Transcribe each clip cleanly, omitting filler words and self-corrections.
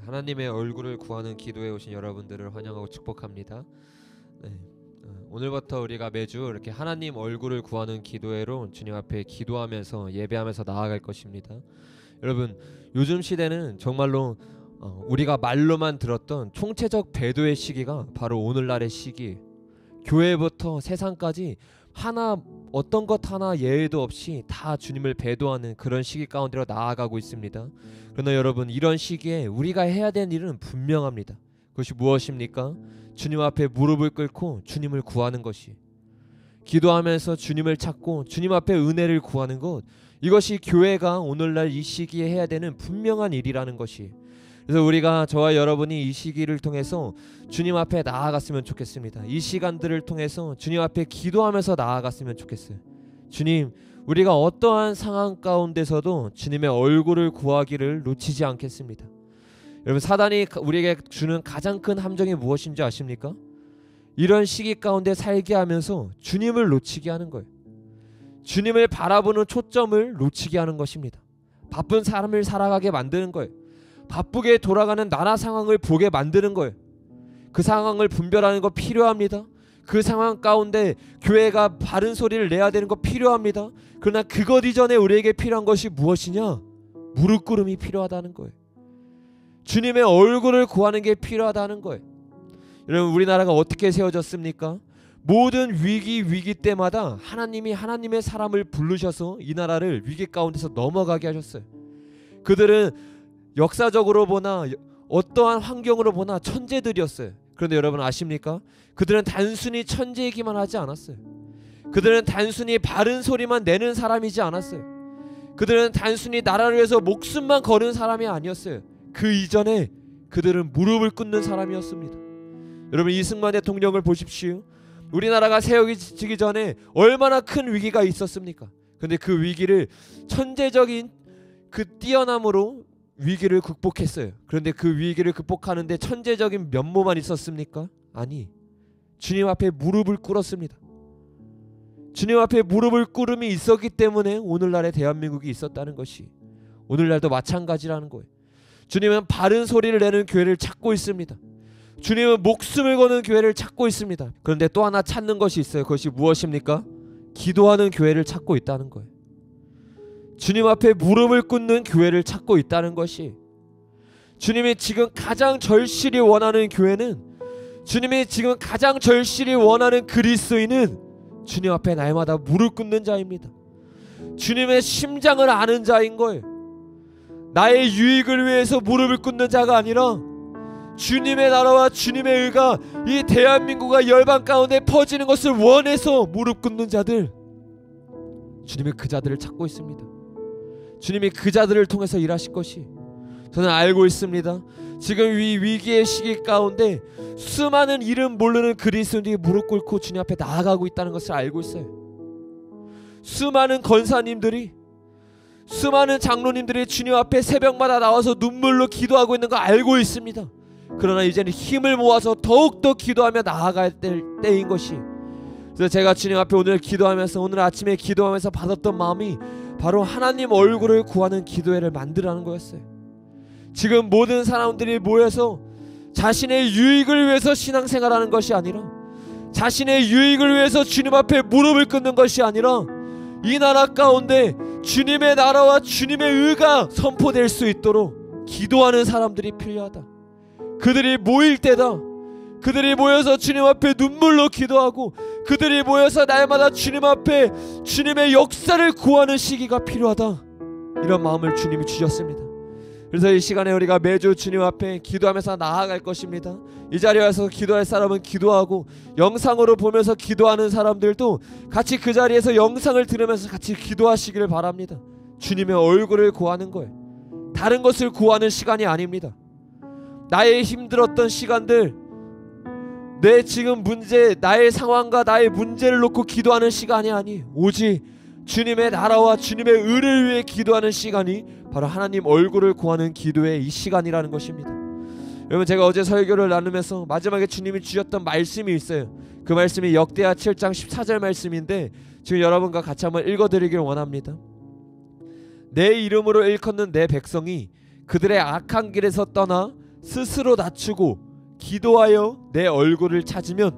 하나님의 얼굴을 구하는 기도에 오신 여러분들을 환영하고 축복합니다. 오늘부터 우리가 매주 이렇게 하나님 얼굴을 구하는 기도회로 주님 앞에 기도하면서 예배하면서 나아갈 것입니다. 여러분, 요즘 시대는 정말로 우리가 말로만 들었던 총체적 배도의 시기가 바로 오늘날의 시기예요. 교회부터 세상까지 어떤 것 하나 예외도 없이 다 주님을 배도하는 그런 시기 가운데로 나아가고 있습니다. 그러나 여러분, 이런 시기에 우리가 해야 되는 일은 분명합니다. 그것이 무엇입니까? 주님 앞에 무릎을 꿇고 주님을 구하는 것이, 기도하면서 주님을 찾고 주님 앞에 은혜를 구하는 것, 이것이 교회가 오늘날 이 시기에 해야 되는 분명한 일이라는 것이. 그래서 우리가, 저와 여러분이 이 시기를 통해서 주님 앞에 나아갔으면 좋겠습니다. 이 시간들을 통해서 주님 앞에 기도하면서 나아갔으면 좋겠어요. 주님, 우리가 어떠한 상황 가운데서도 주님의 얼굴을 구하기를 놓치지 않겠습니다. 여러분, 사단이 우리에게 주는 가장 큰 함정이 무엇인지 아십니까? 이런 시기 가운데 살게 하면서 주님을 놓치게 하는 거예요. 주님을 바라보는 초점을 놓치게 하는 것입니다. 바쁜 삶을 살아가게 만드는 거예요. 바쁘게 돌아가는 나라 상황을 보게 만드는 거예요. 그 상황을 분별하는 거 필요합니다. 그 상황 가운데 교회가 바른 소리를 내야 되는 거 필요합니다. 그러나 그것 이전에 우리에게 필요한 것이 무엇이냐? 무릎 꿇음이 필요하다는 거예요. 주님의 얼굴을 구하는 게 필요하다는 거예요. 여러분, 우리나라가 어떻게 세워졌습니까? 모든 위기 때마다 하나님이 하나님의 사람을 부르셔서 이 나라를 위기 가운데서 넘어가게 하셨어요. 그들은 역사적으로 보나 어떠한 환경으로 보나 천재들이었어요. 그런데 여러분 아십니까? 그들은 단순히 천재이기만 하지 않았어요. 그들은 단순히 바른 소리만 내는 사람이지 않았어요. 그들은 단순히 나라를 위해서 목숨만 거는 사람이 아니었어요. 그 이전에 그들은 무릎을 꿇는 사람이었습니다. 여러분, 이승만 대통령을 보십시오. 우리나라가 세워지기 전에 얼마나 큰 위기가 있었습니까? 근데 그 위기를 천재적인 그 뛰어남으로 위기를 극복했어요. 그런데 그 위기를 극복하는데 천재적인 면모만 있었습니까? 아니, 주님 앞에 무릎을 꿇었습니다. 주님 앞에 무릎을 꿇음이 있었기 때문에 오늘날의 대한민국이 있었다는 것이, 오늘날도 마찬가지라는 거예요. 주님은 바른 소리를 내는 교회를 찾고 있습니다. 주님은 목숨을 거는 교회를 찾고 있습니다. 그런데 또 하나 찾는 것이 있어요. 그것이 무엇입니까? 기도하는 교회를 찾고 있다는 거예요. 주님 앞에 무릎을 꿇는 교회를 찾고 있다는 것이, 주님이 지금 가장 절실히 원하는 교회는, 주님이 지금 가장 절실히 원하는 그리스도인은 주님 앞에 날마다 무릎 꿇는 자입니다. 주님의 심장을 아는 자인 거예요. 나의 유익을 위해서 무릎을 꿇는 자가 아니라 주님의 나라와 주님의 의가 이 대한민국과 열방 가운데 퍼지는 것을 원해서 무릎 꿇는 자들, 주님이 그 자들을 찾고 있습니다. 주님이 그 자들을 통해서 일하실 것이, 저는 알고 있습니다. 지금 이 위기의 시기 가운데 수많은 이름 모르는 그리스도인들이 무릎 꿇고 주님 앞에 나아가고 있다는 것을 알고 있어요. 수많은 권사님들이, 수많은 장로님들이 주님 앞에 새벽마다 나와서 눈물로 기도하고 있는 거 알고 있습니다. 그러나 이제는 힘을 모아서 더욱더 기도하며 나아갈 때인 것이, 그래서 제가 주님 앞에 오늘 기도하면서, 오늘 아침에 기도하면서 받았던 마음이 바로 하나님 얼굴을 구하는 기도회를 만들라는 거였어요. 지금 모든 사람들이 모여서 자신의 유익을 위해서 신앙생활하는 것이 아니라, 자신의 유익을 위해서 주님 앞에 무릎을 꿇는 것이 아니라, 이 나라 가운데 주님의 나라와 주님의 의가 선포될 수 있도록 기도하는 사람들이 필요하다. 그들이 모일 때다. 그들이 모여서 주님 앞에 눈물로 기도하고, 그들이 모여서 날마다 주님 앞에 주님의 역사를 구하는 시기가 필요하다. 이런 마음을 주님이 주셨습니다. 그래서 이 시간에 우리가 매주 주님 앞에 기도하면서 나아갈 것입니다. 이 자리에 와서 기도할 사람은 기도하고, 영상으로 보면서 기도하는 사람들도 같이 그 자리에서 영상을 들으면서 같이 기도하시기를 바랍니다. 주님의 얼굴을 구하는 거예요. 다른 것을 구하는 시간이 아닙니다. 나의 힘들었던 시간들, 내 지금 문제, 나의 상황과 나의 문제를 놓고 기도하는 시간이 아니, 오직 주님의 나라와 주님의 의를 위해 기도하는 시간이 바로 하나님 얼굴을 구하는 기도의 이 시간이라는 것입니다. 여러분, 제가 어제 설교를 나누면서 마지막에 주님이 주셨던 말씀이 있어요. 그 말씀이 역대하 7장 14절 말씀인데, 지금 여러분과 같이 한번 읽어드리길 원합니다. 내 이름으로 일컫는 내 백성이 그들의 악한 길에서 떠나 스스로 낮추고 기도하여 내 얼굴을 찾으면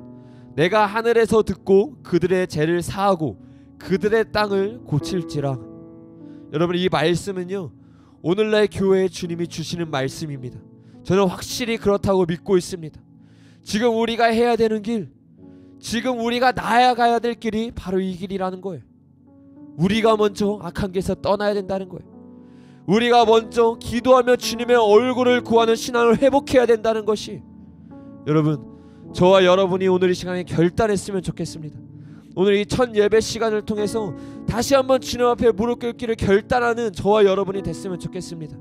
내가 하늘에서 듣고 그들의 죄를 사하고 그들의 땅을 고칠지라. 여러분, 이 말씀은요, 오늘날 교회에 주님이 주시는 말씀입니다. 저는 확실히 그렇다고 믿고 있습니다. 지금 우리가 해야 되는 길, 지금 우리가 나아가야 될 길이 바로 이 길이라는 거예요. 우리가 먼저 악한 길에서 떠나야 된다는 거예요. 우리가 먼저 기도하며 주님의 얼굴을 구하는 신앙을 회복해야 된다는 것이, 여러분, 저와 여러분이 오늘 이 시간에 결단했으면 좋겠습니다. 오늘 이 첫 예배 시간을 통해서 다시 한번 주님 앞에 무릎 꿇기를 결단하는 저와 여러분이 됐으면 좋겠습니다.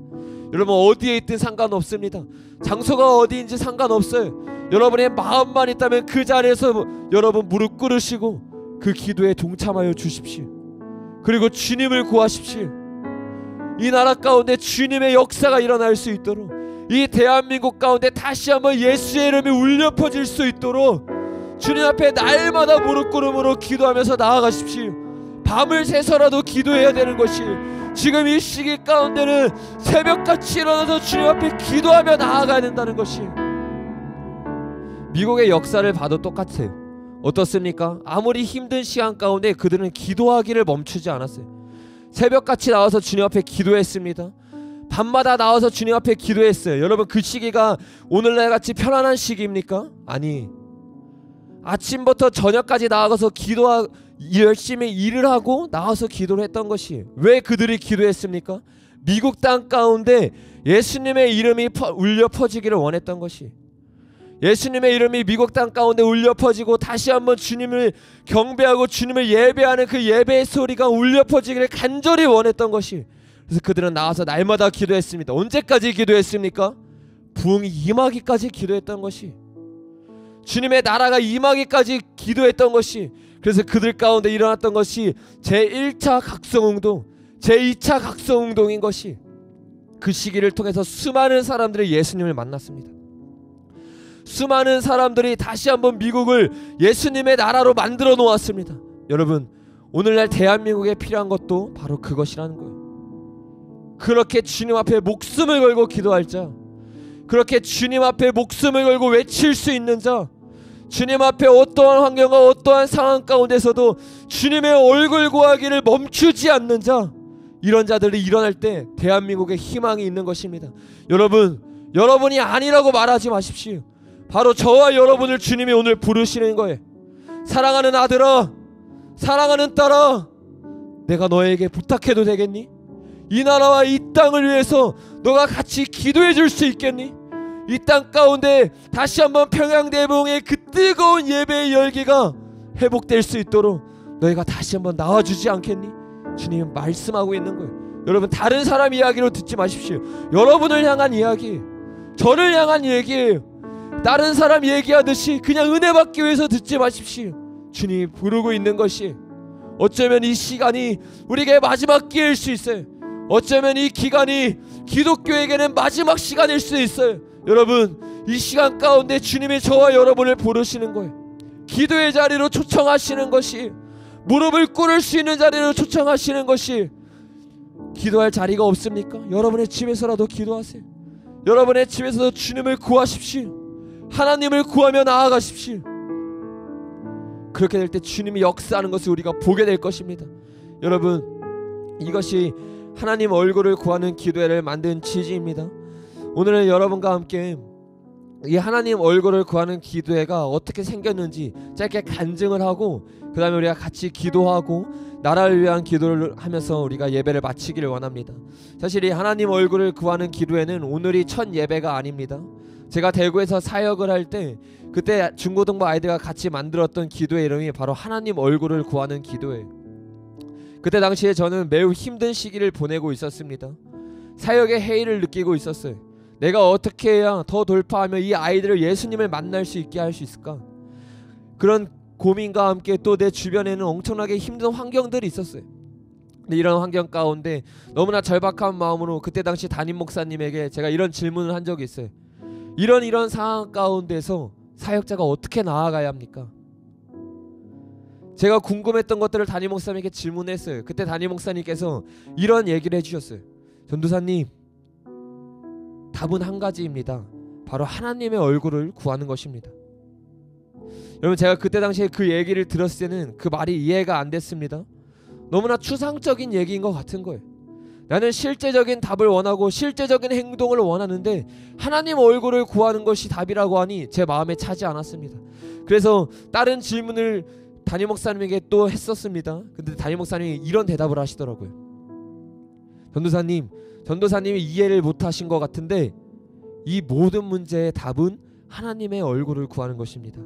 여러분, 어디에 있든 상관없습니다. 장소가 어디인지 상관없어요. 여러분의 마음만 있다면 그 자리에서 여러분 무릎 꿇으시고 그 기도에 동참하여 주십시오. 그리고 주님을 구하십시오. 이 나라 가운데 주님의 역사가 일어날 수 있도록, 이 대한민국 가운데 다시 한번 예수의 이름이 울려 퍼질 수 있도록 주님 앞에 날마다 무릎 꿇음으로 기도하면서 나아가십시오. 밤을 새서라도 기도해야 되는 것이, 지금 이 시기 가운데는 새벽같이 일어나서 주님 앞에 기도하며 나아가야 된다는 것이, 미국의 역사를 봐도 똑같아요. 어떻습니까? 아무리 힘든 시간 가운데 그들은 기도하기를 멈추지 않았어요. 새벽같이 나와서 주님 앞에 기도했습니다. 밤마다 나와서 주님 앞에 기도했어요. 여러분, 그 시기가 오늘날 같이 편안한 시기입니까? 아니, 아침부터 저녁까지 나가서 열심히 일을 하고 나와서 기도를 했던 것이, 왜 그들이 기도했습니까? 미국 땅 가운데 예수님의 이름이 울려 퍼지기를 원했던 것이, 예수님의 이름이 미국 땅 가운데 울려 퍼지고 다시 한번 주님을 경배하고 주님을 예배하는 그 예배의 소리가 울려 퍼지기를 간절히 원했던 것이, 그래서 그들은 나와서 날마다 기도했습니다. 언제까지 기도했습니까? 부흥이 임하기까지 기도했던 것이, 주님의 나라가 임하기까지 기도했던 것이, 그래서 그들 가운데 일어났던 것이 제1차 각성운동, 제2차 각성운동인 것이, 그 시기를 통해서 수많은 사람들이 예수님을 만났습니다. 수많은 사람들이 다시 한번 미국을 예수님의 나라로 만들어 놓았습니다. 여러분, 오늘날 대한민국에 필요한 것도 바로 그것이라는 거예요. 그렇게 주님 앞에 목숨을 걸고 기도할 자, 그렇게 주님 앞에 목숨을 걸고 외칠 수 있는 자, 주님 앞에 어떠한 환경과 어떠한 상황 가운데서도 주님의 얼굴 구하기를 멈추지 않는 자, 이런 자들이 일어날 때 대한민국에 희망이 있는 것입니다. 여러분, 여러분이 아니라고 말하지 마십시오. 바로 저와 여러분을 주님이 오늘 부르시는 거예요. 사랑하는 아들아, 사랑하는 딸아, 내가 너에게 부탁해도 되겠니? 이 나라와 이 땅을 위해서 너가 같이 기도해 줄 수 있겠니? 이 땅 가운데 다시 한번 평양대봉의 그 뜨거운 예배의 열기가 회복될 수 있도록 너희가 다시 한번 나와주지 않겠니? 주님이 말씀하고 있는 거예요. 여러분, 다른 사람 이야기로 듣지 마십시오. 여러분을 향한 이야기, 저를 향한 얘기예요. 다른 사람 얘기하듯이 그냥 은혜 받기 위해서 듣지 마십시오. 주님이 부르고 있는 것이, 어쩌면 이 시간이 우리에게 마지막 기회일 수 있어요. 어쩌면 이 기간이 기독교에게는 마지막 시간일 수 있어요. 여러분, 이 시간 가운데 주님이 저와 여러분을 부르시는 거예요. 기도의 자리로 초청하시는 것이, 무릎을 꿇을 수 있는 자리로 초청하시는 것이, 기도할 자리가 없습니까? 여러분의 집에서라도 기도하세요. 여러분의 집에서도 주님을 구하십시오. 하나님을 구하며 나아가십시오. 그렇게 될 때 주님이 역사하는 것을 우리가 보게 될 것입니다. 여러분, 이것이 하나님 얼굴을 구하는 기도회를 만든 취지입니다. 오늘은 여러분과 함께 이 하나님 얼굴을 구하는 기도회가 어떻게 생겼는지 짧게 간증을 하고, 그 다음에 우리가 같이 기도하고 나라를 위한 기도를 하면서 우리가 예배를 마치기를 원합니다. 사실 이 하나님 얼굴을 구하는 기도회는 오늘이 첫 예배가 아닙니다. 제가 대구에서 사역을 할 때 그때 중고등부 아이들과 같이 만들었던 기도의 이름이 바로 하나님 얼굴을 구하는 기도회예요. 그때 당시에 저는 매우 힘든 시기를 보내고 있었습니다. 사역의 해이를 느끼고 있었어요. 내가 어떻게 해야 더 돌파하며 이 아이들을 예수님을 만날 수 있게 할 수 있을까? 그런 고민과 함께 또 내 주변에는 엄청나게 힘든 환경들이 있었어요. 근데 이런 환경 가운데 너무나 절박한 마음으로 그때 당시 담임 목사님에게 제가 이런 질문을 한 적이 있어요. 이런 상황 가운데서 사역자가 어떻게 나아가야 합니까? 제가 궁금했던 것들을 담임 목사님에게 질문했어요. 그때 담임 목사님께서 이런 얘기를 해주셨어요. 전도사님, 답은 한 가지입니다. 바로 하나님의 얼굴을 구하는 것입니다. 여러분, 제가 그때 당시에 그 얘기를 들었을 때는 그 말이 이해가 안 됐습니다. 너무나 추상적인 얘기인 것 같은 거예요. 나는 실제적인 답을 원하고 실제적인 행동을 원하는데 하나님 얼굴을 구하는 것이 답이라고 하니 제 마음에 차지 않았습니다. 그래서 다른 질문을 담임 목사님에게 또 했었습니다. 근데 담임 목사님이 이런 대답을 하시더라고요. 전도사님이 이해를 못하신 것 같은데 이 모든 문제의 답은 하나님의 얼굴을 구하는 것입니다.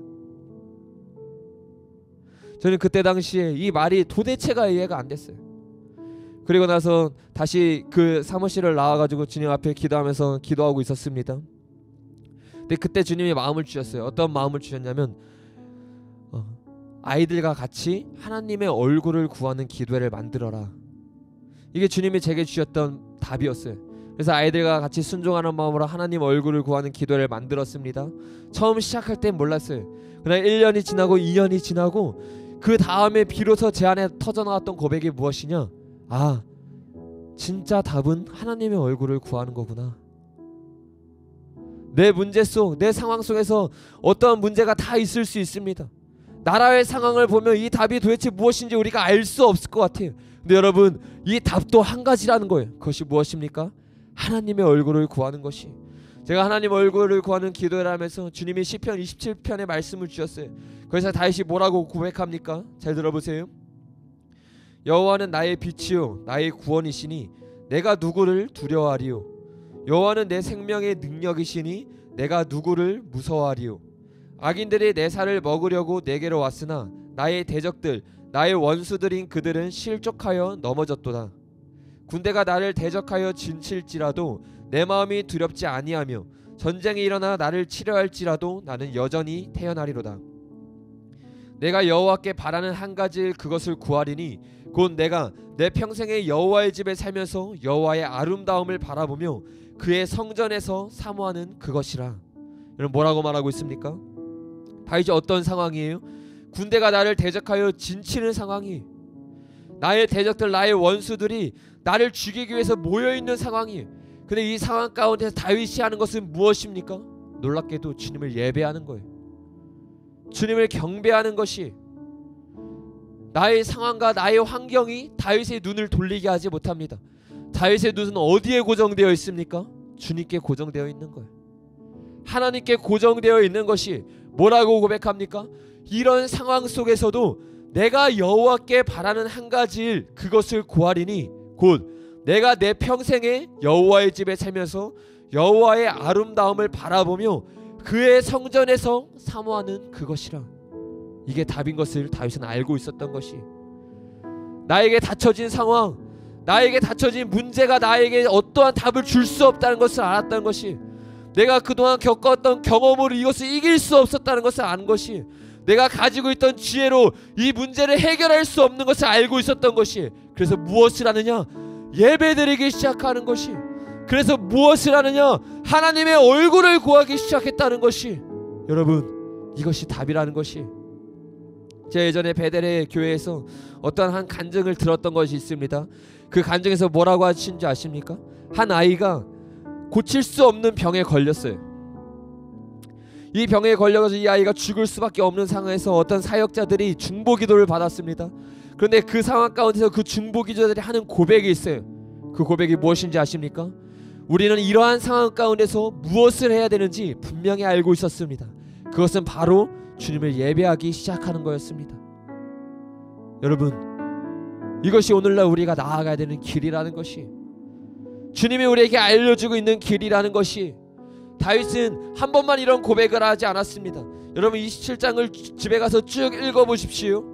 저는 그때 당시에 이 말이 도대체가 이해가 안 됐어요. 그리고 나서 다시 그 사무실을 나와가지고 주님 앞에 기도하면서 기도하고 있었습니다. 근데 그때 주님이 마음을 주셨어요. 어떤 마음을 주셨냐면 아이들과 같이 하나님의 얼굴을 구하는 기도회를 만들어라. 이게 주님이 제게 주셨던 답이었어요. 그래서 아이들과 같이 순종하는 마음으로 하나님 얼굴을 구하는 기도회를 만들었습니다. 처음 시작할 땐 몰랐어요. 그러나 1년이 지나고 2년이 지나고 그 다음에 비로소 제 안에 터져나왔던 고백이 무엇이냐? 아, 진짜 답은 하나님의 얼굴을 구하는 거구나. 내 문제 속, 내 상황 속에서 어떠한 문제가 다 있을 수 있습니다. 나라의 상황을 보면 이 답이 도대체 무엇인지 우리가 알 수 없을 것 같아요. 근데 여러분, 이 답도 한 가지라는 거예요. 그것이 무엇입니까? 하나님의 얼굴을 구하는 것이. 제가 하나님 얼굴을 구하는 기도를 하면서 주님이 시편 27편의 말씀을 주셨어요. 그래서 다윗이 뭐라고 고백합니까? 잘 들어보세요. 여호와는 나의 빛이요 나의 구원이시니 내가 누구를 두려워하리요. 여호와는 내 생명의 능력이시니 내가 누구를 무서워하리요. 악인들이 내 살을 먹으려고 내게로 왔으나 나의 대적들 나의 원수들인 그들은 실족하여 넘어졌도다. 군대가 나를 대적하여 진칠지라도 내 마음이 두렵지 아니하며 전쟁이 일어나 나를 치려할지라도 나는 여전히 태어나리로다. 내가 여호와께 바라는 한 가지 그것을 구하리니 곧 내가 내 평생에 여호와의 집에 살면서 여호와의 아름다움을 바라보며 그의 성전에서 사모하는 그것이라. 여러분, 뭐라고 말하고 있습니까? 다윗이 어떤 상황이에요? 군대가 나를 대적하여 진치는 상황이, 나의 대적들 나의 원수들이 나를 죽이기 위해서 모여있는 상황이. 근데 이 상황 가운데서 다윗이 하는 것은 무엇입니까? 놀랍게도 주님을 예배하는 거예요. 주님을 경배하는 것이. 나의 상황과 나의 환경이 다윗의 눈을 돌리게 하지 못합니다. 다윗의 눈은 어디에 고정되어 있습니까? 주님께 고정되어 있는 거예요. 하나님께 고정되어 있는 것이. 뭐라고 고백합니까? 이런 상황 속에서도 내가 여호와께 바라는 한 가지 일 그것을 구하리니 곧 내가 내 평생에 여호와의 집에 살면서 여호와의 아름다움을 바라보며 그의 성전에서 사모하는 그것이라. 이게 답인 것을 다윗은 알고 있었던 것이. 나에게 닫혀진 상황, 나에게 닫혀진 문제가 나에게 어떠한 답을 줄 수 없다는 것을 알았다는 것이. 내가 그동안 겪었던 경험으로 이것을 이길 수 없었다는 것을 아는 것이. 내가 가지고 있던 지혜로 이 문제를 해결할 수 없는 것을 알고 있었던 것이. 그래서 무엇을 하느냐? 예배드리기 시작하는 것이. 그래서 무엇을 하느냐? 하나님의 얼굴을 구하기 시작했다는 것이. 여러분, 이것이 답이라는 것이. 제가 예전에 베델의 교회에서 어떤 한 간증을 들었던 것이 있습니다. 그 간증에서 뭐라고 하신지 아십니까? 한 아이가 고칠 수 없는 병에 걸렸어요. 이 병에 걸려서 이 아이가 죽을 수밖에 없는 상황에서 어떤 사역자들이 중보기도를 받았습니다. 그런데 그 상황 가운데서 그 중보기도자들이 하는 고백이 있어요. 그 고백이 무엇인지 아십니까? 우리는 이러한 상황 가운데서 무엇을 해야 되는지 분명히 알고 있었습니다. 그것은 바로 주님을 예배하기 시작하는 거였습니다. 여러분, 이것이 오늘날 우리가 나아가야 되는 길이라는 것이, 주님이 우리에게 알려주고 있는 길이라는 것이. 다윗은 한 번만 이런 고백을 하지 않았습니다. 여러분, 27장을 집에 가서 쭉 읽어보십시오.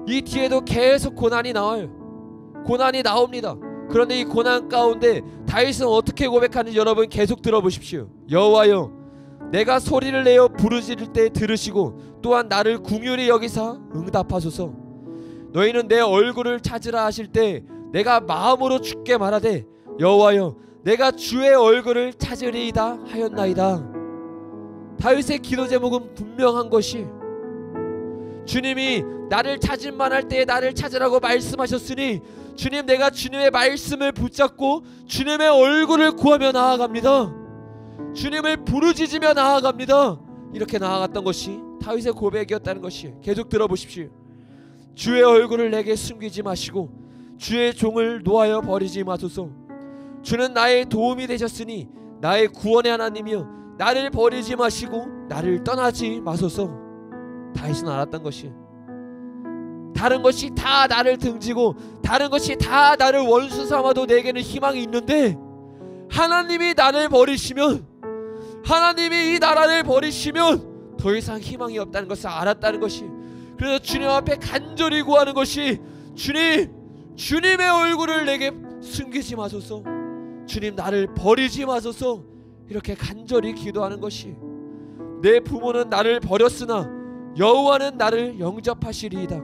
이 뒤에도 계속 고난이 나와요. 고난이 나옵니다. 그런데 이 고난 가운데 다윗은 어떻게 고백하는지 여러분 계속 들어보십시오. 여호와여, 내가 소리를 내어 부르짖을 때 들으시고 또한 나를 긍휼히 여기사 응답하소서. 너희는 내 얼굴을 찾으라 하실 때 내가 마음으로 주께 말하되 여호와여, 내가 주의 얼굴을 찾으리이다 하였나이다. 다윗의 기도 제목은 분명한 것이, 주님이 나를 찾을 만할 때에 나를 찾으라고 말씀하셨으니 주님, 내가 주님의 말씀을 붙잡고 주님의 얼굴을 구하며 나아갑니다. 주님을 부르짖으며 나아갑니다. 이렇게 나아갔던 것이 다윗의 고백이었다는 것이, 계속 들어보십시오. 주의 얼굴을 내게 숨기지 마시고 주의 종을 놓아여 버리지 마소서. 주는 나의 도움이 되셨으니 나의 구원의 하나님이여 나를 버리지 마시고 나를 떠나지 마소서. 다윗은 알았던 것이, 다른 것이 다 나를 등지고 다른 것이 다 나를 원수 삼아도 내게는 희망이 있는데 하나님이 나를 버리시면, 하나님이 이 나라를 버리시면 더 이상 희망이 없다는 것을 알았다는 것이, 그래서 주님 앞에 간절히 구하는 것이, 주님, 주님의 얼굴을 내게 숨기지 마소서. 주님, 나를 버리지 마소서. 이렇게 간절히 기도하는 것이, 내 부모는 나를 버렸으나 여호와는 나를 영접하시리이다.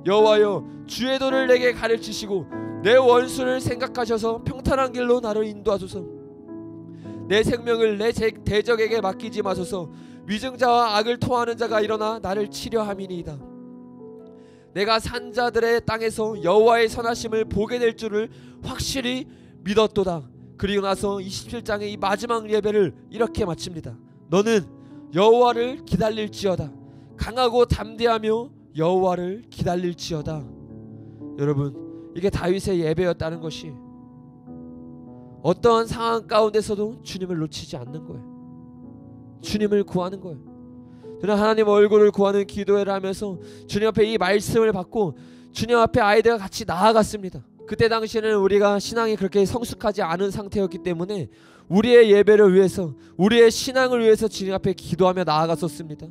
여호와여, 주의 도를 내게 가르치시고 내 원수를 생각하셔서 평탄한 길로 나를 인도하소서. 내 생명을 내 대적에게 맡기지 마소서. 위증자와 악을 토하는 자가 일어나 나를 치려함이니이다. 내가 산자들의 땅에서 여호와의 선하심을 보게 될 줄을 확실히 믿었도다. 그리고 나서 27장의 이 마지막 예배를 이렇게 마칩니다. 너는 여호와를 기다릴지어다. 강하고 담대하며 여호와를 기다릴지어다. 여러분, 이게 다윗의 예배였다는 것이, 어떠한 상황 가운데서도 주님을 놓치지 않는 거예요. 주님을 구하는 거예요. 저는 하나님 얼굴을 구하는 기도회를 하면서 주님 앞에 이 말씀을 받고 주님 앞에 아이들과 같이 나아갔습니다. 그때 당시에는 우리가 신앙이 그렇게 성숙하지 않은 상태였기 때문에 우리의 예배를 위해서, 우리의 신앙을 위해서 주님 앞에 기도하며 나아갔었습니다.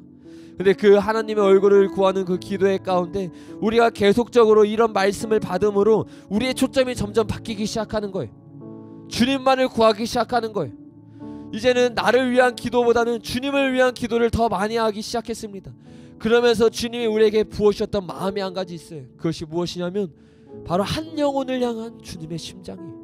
근데 그 하나님의 얼굴을 구하는 그 기도회 가운데 우리가 계속적으로 이런 말씀을 받음으로 우리의 초점이 점점 바뀌기 시작하는 거예요. 주님만을 구하기 시작하는 거예요. 이제는 나를 위한 기도보다는 주님을 위한 기도를 더 많이 하기 시작했습니다. 그러면서 주님이 우리에게 부어주셨던 마음이 한 가지 있어요. 그것이 무엇이냐면 바로 한 영혼을 향한 주님의 심장이에요.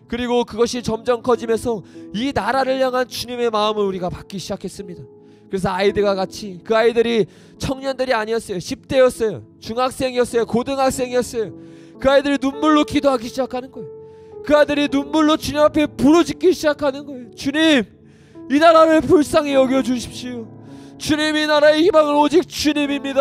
그리고 그것이 점점 커지면서 이 나라를 향한 주님의 마음을 우리가 받기 시작했습니다. 그래서 아이들과 같이, 그 아이들이 청년들이 아니었어요. 10대였어요. 중학생이었어요. 고등학생이었어요. 그 아이들이 눈물로 기도하기 시작하는 거예요. 그 아들이 눈물로 주님 앞에 부르짖기 시작하는 거예요. 주님, 이 나라를 불쌍히 여겨주십시오. 주님, 이 나라의 희망은 오직 주님입니다.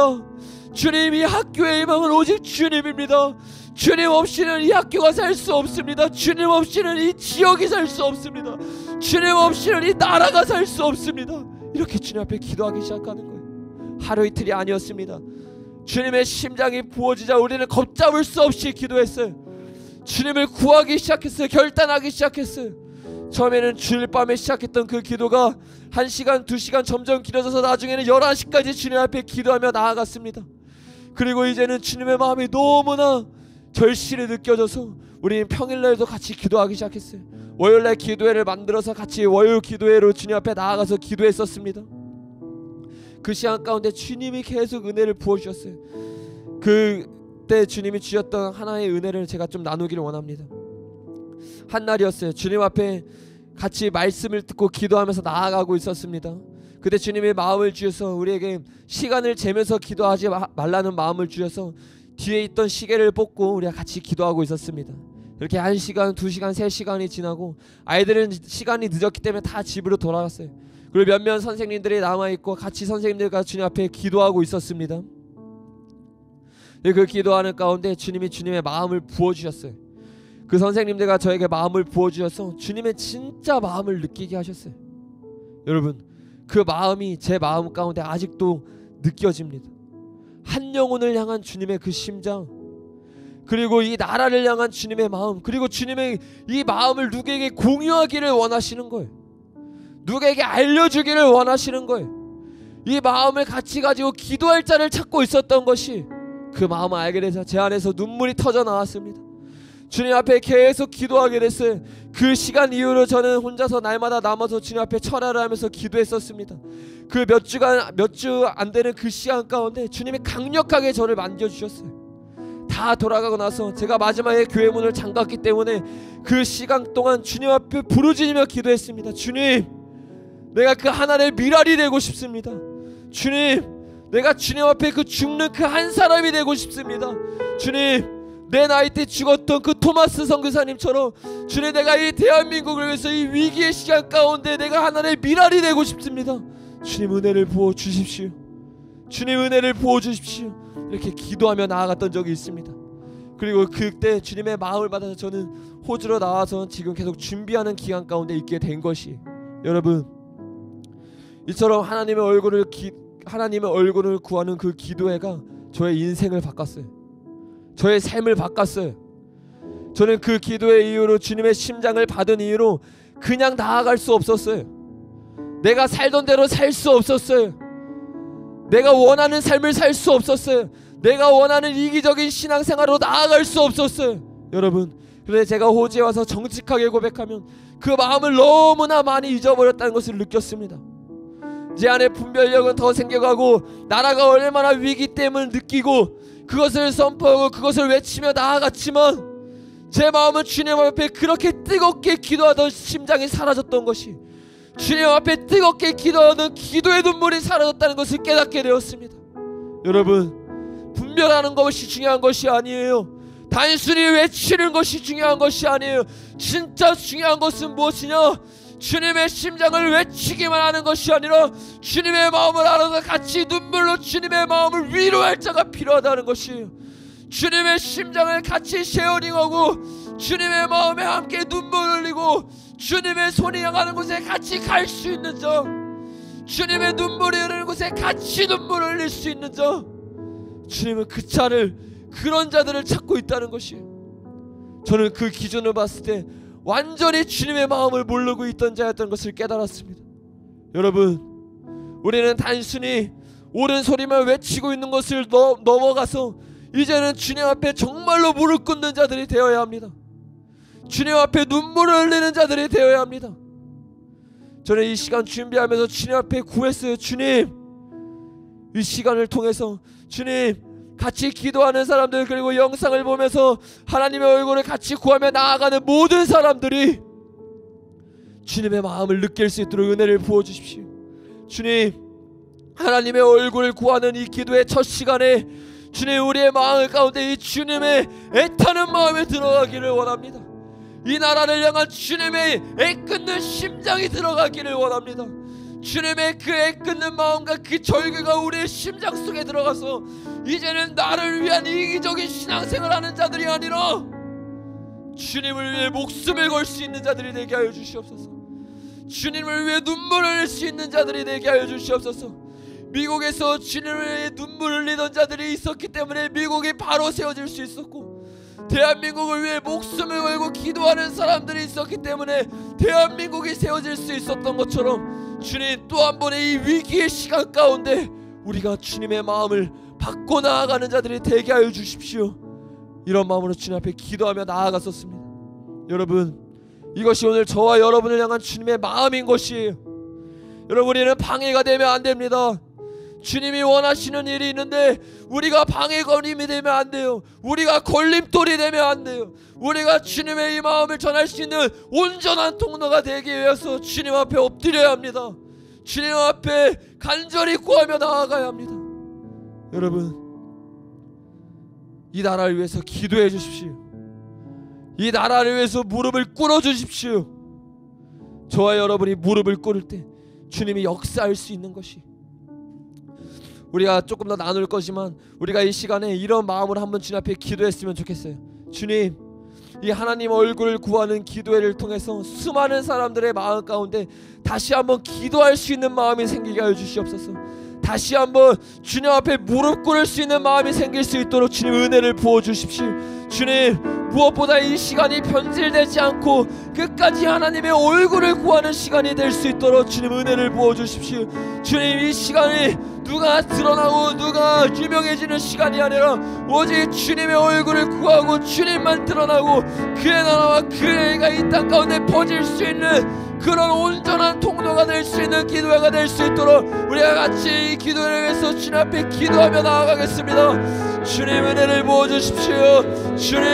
주님, 이 학교의 희망은 오직 주님입니다. 주님 없이는 이 학교가 살 수 없습니다. 주님 없이는 이 지역이 살 수 없습니다. 주님 없이는 이 나라가 살 수 없습니다. 이렇게 주님 앞에 기도하기 시작하는 거예요. 하루 이틀이 아니었습니다. 주님의 심장이 부어지자 우리는 걷잡을 수 없이 기도했어요. 주님을 구하기 시작했어요. 결단하기 시작했어요. 처음에는 주일 밤에 시작했던 그 기도가 1시간, 2시간 점점 길어져서 나중에는 11시까지 주님 앞에 기도하며 나아갔습니다. 그리고 이제는 주님의 마음이 너무나 절실히 느껴져서 우리는 평일날도 같이 기도하기 시작했어요. 월요일날 기도회를 만들어서 같이 월요 기도회로 주님 앞에 나아가서 기도했었습니다. 그 시간 가운데 주님이 계속 은혜를 부어주셨어요. 그때 주님이 주셨던 하나의 은혜를 제가 좀 나누기를 원합니다. 한 날이었어요. 주님 앞에 같이 말씀을 듣고 기도하면서 나아가고 있었습니다. 그때 주님의 마음을 주셔서 우리에게 시간을 재면서 기도하지 말라는 마음을 주셔서 뒤에 있던 시계를 뽑고 우리가 같이 기도하고 있었습니다. 이렇게 1시간, 2시간, 3시간이 지나고 아이들은 시간이 늦었기 때문에 다 집으로 돌아갔어요. 그리고 몇몇 선생님들이 남아있고 같이 선생님들과 주님 앞에 기도하고 있었습니다. 그 기도하는 가운데 주님이 주님의 마음을 부어주셨어요. 그 선생님들과 저에게 마음을 부어주셔서 주님의 진짜 마음을 느끼게 하셨어요. 여러분, 그 마음이 제 마음 가운데 아직도 느껴집니다. 한 영혼을 향한 주님의 그 심장, 그리고 이 나라를 향한 주님의 마음, 그리고 주님의 이 마음을 누구에게 공유하기를 원하시는 거예요. 누구에게 알려주기를 원하시는 거예요. 이 마음을 같이 가지고 기도할 자를 찾고 있었던 것이, 그 마음을 알게 돼서 제 안에서 눈물이 터져 나왔습니다. 주님 앞에 계속 기도하게 됐어요. 그 시간 이후로 저는 혼자서 날마다 남아서 주님 앞에 철야를 하면서 기도했었습니다. 그 몇 주 안 되는 그 시간 가운데 주님이 강력하게 저를 만져주셨어요. 다 돌아가고 나서 제가 마지막에 교회 문을 잠갔기 때문에 그 시간 동안 주님 앞에 부르짖으며 기도했습니다. 주님, 내가 그 하나님의 미랄이 되고 싶습니다. 주님, 내가 주님 앞에 그 죽는 그 한 사람이 되고 싶습니다. 주님, 내 나이 때 죽었던 그 토마스 선교사님처럼 주님, 내가 이 대한민국을 위해서 이 위기의 시간 가운데 내가 하나님의 미랄이 되고 싶습니다. 주님 은혜를 부어 주십시오. 주님 은혜를 부어 주십시오. 이렇게 기도하며 나아갔던 적이 있습니다. 그리고 그때 주님의 마음을 받아서 저는 호주로 나와서 지금 계속 준비하는 기간 가운데 있게 된 것이, 여러분, 이처럼 하나님의 얼굴을 구하는 그 기도회가 저의 인생을 바꿨어요. 저의 삶을 바꿨어요. 저는 그 기도의 이유로, 주님의 심장을 받은 이유로 그냥 나아갈 수 없었어요. 내가 살던 대로 살 수 없었어요. 내가 원하는 삶을 살 수 없었어요. 내가 원하는 이기적인 신앙생활로 나아갈 수 없었어요. 여러분, 그래서 제가 호주에 와서 정직하게 고백하면 그 마음을 너무나 많이 잊어버렸다는 것을 느꼈습니다. 제 안에 분별력은 더 생겨가고 나라가 얼마나 위기 때문을 느끼고 그것을 선포하고 그것을 외치며 나아갔지만 제 마음은 주님 앞에 그렇게 뜨겁게 기도하던 심장이 사라졌던 것이, 주님 앞에 뜨겁게 기도하던 기도의 눈물이 사라졌다는 것을 깨닫게 되었습니다. 여러분, 분별하는 것이 중요한 것이 아니에요. 단순히 외치는 것이 중요한 것이 아니에요. 진짜 중요한 것은 무엇이냐? 주님의 심장을 외치기만 하는 것이 아니라 주님의 마음을 알아서 같이 눈물로 주님의 마음을 위로할 자가 필요하다는 것이에요. 주님의 심장을 같이 쉐어링하고 주님의 마음에 함께 눈물 흘리고 주님의 손이 향하는 곳에 같이 갈 수 있는 자, 주님의 눈물이 흐르는 곳에 같이 눈물 흘릴 수 있는 자, 주님은 그런 자들을 찾고 있다는 것이에요. 저는 그 기준을 봤을 때 완전히 주님의 마음을 모르고 있던 자였던 것을 깨달았습니다. 여러분, 우리는 단순히 옳은 소리만 외치고 있는 것을 넘어가서 이제는 주님 앞에 정말로 무릎 꿇는 자들이 되어야 합니다. 주님 앞에 눈물을 흘리는 자들이 되어야 합니다. 저는 이 시간 준비하면서 주님 앞에 구했어요. 주님, 이 시간을 통해서 주님, 같이 기도하는 사람들, 그리고 영상을 보면서 하나님의 얼굴을 같이 구하며 나아가는 모든 사람들이 주님의 마음을 느낄 수 있도록 은혜를 부어주십시오. 주님, 하나님의 얼굴을 구하는 이 기도의 첫 시간에 주님, 우리의 마음 가운데 이 주님의 애타는 마음에 들어가기를 원합니다. 이 나라를 향한 주님의 애끓는 심장이 들어가기를 원합니다. 주님의 그 애끓는 마음과 그 절규가 우리의 심장 속에 들어가서 이제는 나를 위한 이기적인 신앙생활을 하는 자들이 아니라 주님을 위해 목숨을 걸 수 있는 자들이 되게 하여 주시옵소서. 주님을 위해 눈물을 흘릴 수 있는 자들이 되게 하여 주시옵소서. 미국에서 주님을 위해 눈물을 흘리던 자들이 있었기 때문에 미국이 바로 세워질 수 있었고, 대한민국을 위해 목숨을 걸고 기도하는 사람들이 있었기 때문에 대한민국이 세워질 수 있었던 것처럼, 주님, 또 한 번의 이 위기의 시간 가운데 우리가 주님의 마음을 받고 나아가는 자들이 되게 하여 주십시오. 이런 마음으로 주님 앞에 기도하며 나아갔었습니다. 여러분, 이것이 오늘 저와 여러분을 향한 주님의 마음인 것이에요. 여러분, 우리는 방해가 되면 안 됩니다. 주님이 원하시는 일이 있는데 우리가 방해거림이 되면 안 돼요. 우리가 걸림돌이 되면 안 돼요. 우리가 주님의 이 마음을 전할 수 있는 온전한 통로가 되기 위해서 주님 앞에 엎드려야 합니다. 주님 앞에 간절히 구하며 나아가야 합니다. 여러분, 이 나라를 위해서 기도해 주십시오. 이 나라를 위해서 무릎을 꿇어 주십시오. 저와 여러분이 무릎을 꿇을 때 주님이 역사할 수 있는 것이, 우리가 조금 더 나눌 거지만 우리가 이 시간에 이런 마음으로 한번 주님 앞에 기도했으면 좋겠어요. 주님, 이 하나님 얼굴을 구하는 기도회를 통해서 수많은 사람들의 마음 가운데 다시 한번 기도할 수 있는 마음이 생기게 하여 주시옵소서. 다시 한번 주님 앞에 무릎 꿇을 수 있는 마음이 생길 수 있도록 주님 은혜를 부어주십시오. 주님, 무엇보다 이 시간이 변질되지 않고 끝까지 하나님의 얼굴을 구하는 시간이 될 수 있도록 주님 은혜를 부어주십시오. 주님, 이 시간이 누가 드러나고 누가 유명해지는 시간이 아니라 오직 주님의 얼굴을 구하고 주님만 드러나고 그의 나라와 그의 의가 이 땅 가운데 퍼질 수 있는 그런 온전한 통로가 될 수 있는 기도회가 될 수 있도록 우리가 같이 이 기도를 위해서 주님 앞에 기도하며 나아가겠습니다. 주님 은혜를 부어주십시오. 주님,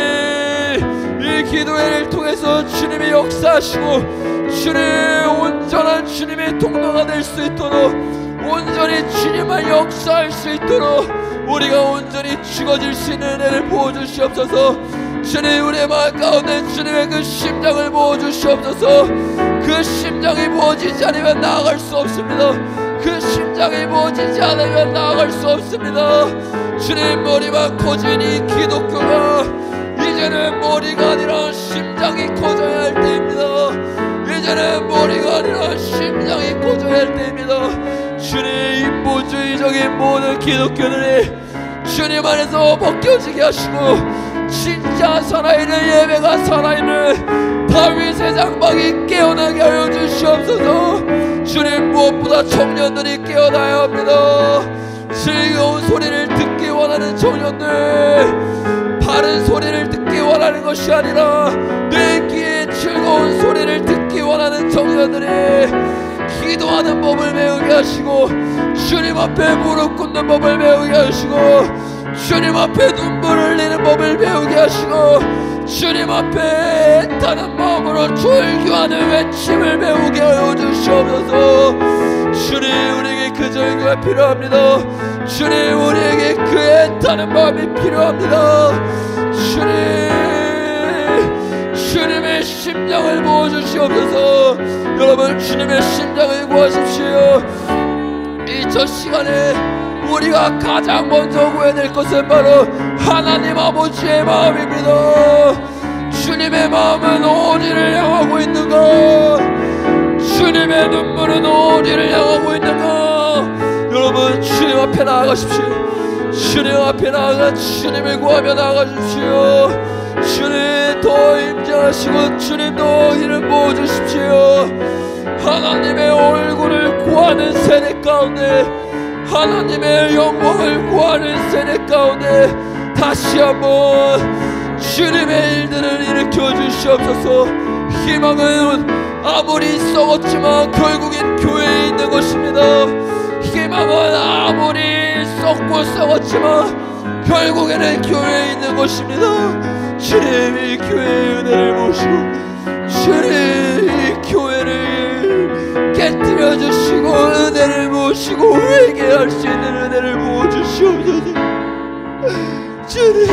이 기도회를 통해서 주님이 역사하시고 주님 온전한 주님의 통로가 될 수 있도록 온전히 주님만 역사할 수 있도록 우리가 온전히 죽어질 수 있는 은혜를 부어주시옵소서. 주님, 우리의 마음 가운데 주님의 그 심장을 부어주시옵소서. 그 심장이 부어지지 않으면 나아갈 수 없습니다. 그 심장이 부어지지 않으면 나아갈 수 없습니다. 주님, 머리만 커진 이 기독교가 이제는 머리가 아니라 심장이 커져야 할 때입니다. 이제는 머리가 아니라 심장이 커져야 할 때입니다. 주님, 인본주의적인 모든 기독교들이 주님 안에서 벗겨지게 하시고 진짜 살아있는 예배가 살아있는 다윗의 장막이 깨어나게 하여 주시옵소서. 주님, 무엇보다 청년들이 깨어나야 합니다. 즐거운 소리를 듣기 원하는 청년들, 바른 소리를 듣기 원하는 것이 아니라 내 귀에 즐거운 소리를 듣기 원하는 청년들이 기도하는 법을 배우게 하시고 주님 앞에 무릎 꿇는 법을 배우게 하시고 주님 앞에 눈물을 흘리는 법을 배우게 하시고 주님 앞에 애타는 마음으로 절규하는 외침을 배우게 하여 주시옵소서. 주님, 우리에게 그 절규가 필요합니다. 주님, 우리에게 그 애타는 마음이 필요합니다. 주님의 심장을 부어주시옵소서. 여러분, 주님의 심장을 구하십시오. 이 첫 시간에 우리가 가장 먼저 구해야 될 것은 바로 하나님 아버지의 마음입니다. 주님의 마음은 어디를 향하고 있는가? 주님의 눈물은 어디를 향하고 있는가? 여러분, 주님 앞에 나아가십시오. 주님 앞에 나아가 주님을 구하며 나아가십시오. 주님 더 임재하시고 주님 더 이름 부어주십시오. 하나님의 얼굴을 구하는 세대 가운데, 하나님의 영광을 구하는 세대 가운데 다시 한번 주님의 일들을 일으켜 주시옵소서. 희망은 아무리 썩었지만 결국엔 교회에 있는 것입니다. 희망은 아무리 썩고 썩었지만 결국에는 교회에 있는 것입니다. 주님이 교회의 은혜를 모시고 주님이 교회를 깨뜨려 주시고 은혜를 모시고 회개할 수 있는 은혜를 부어주시옵소서. 주님,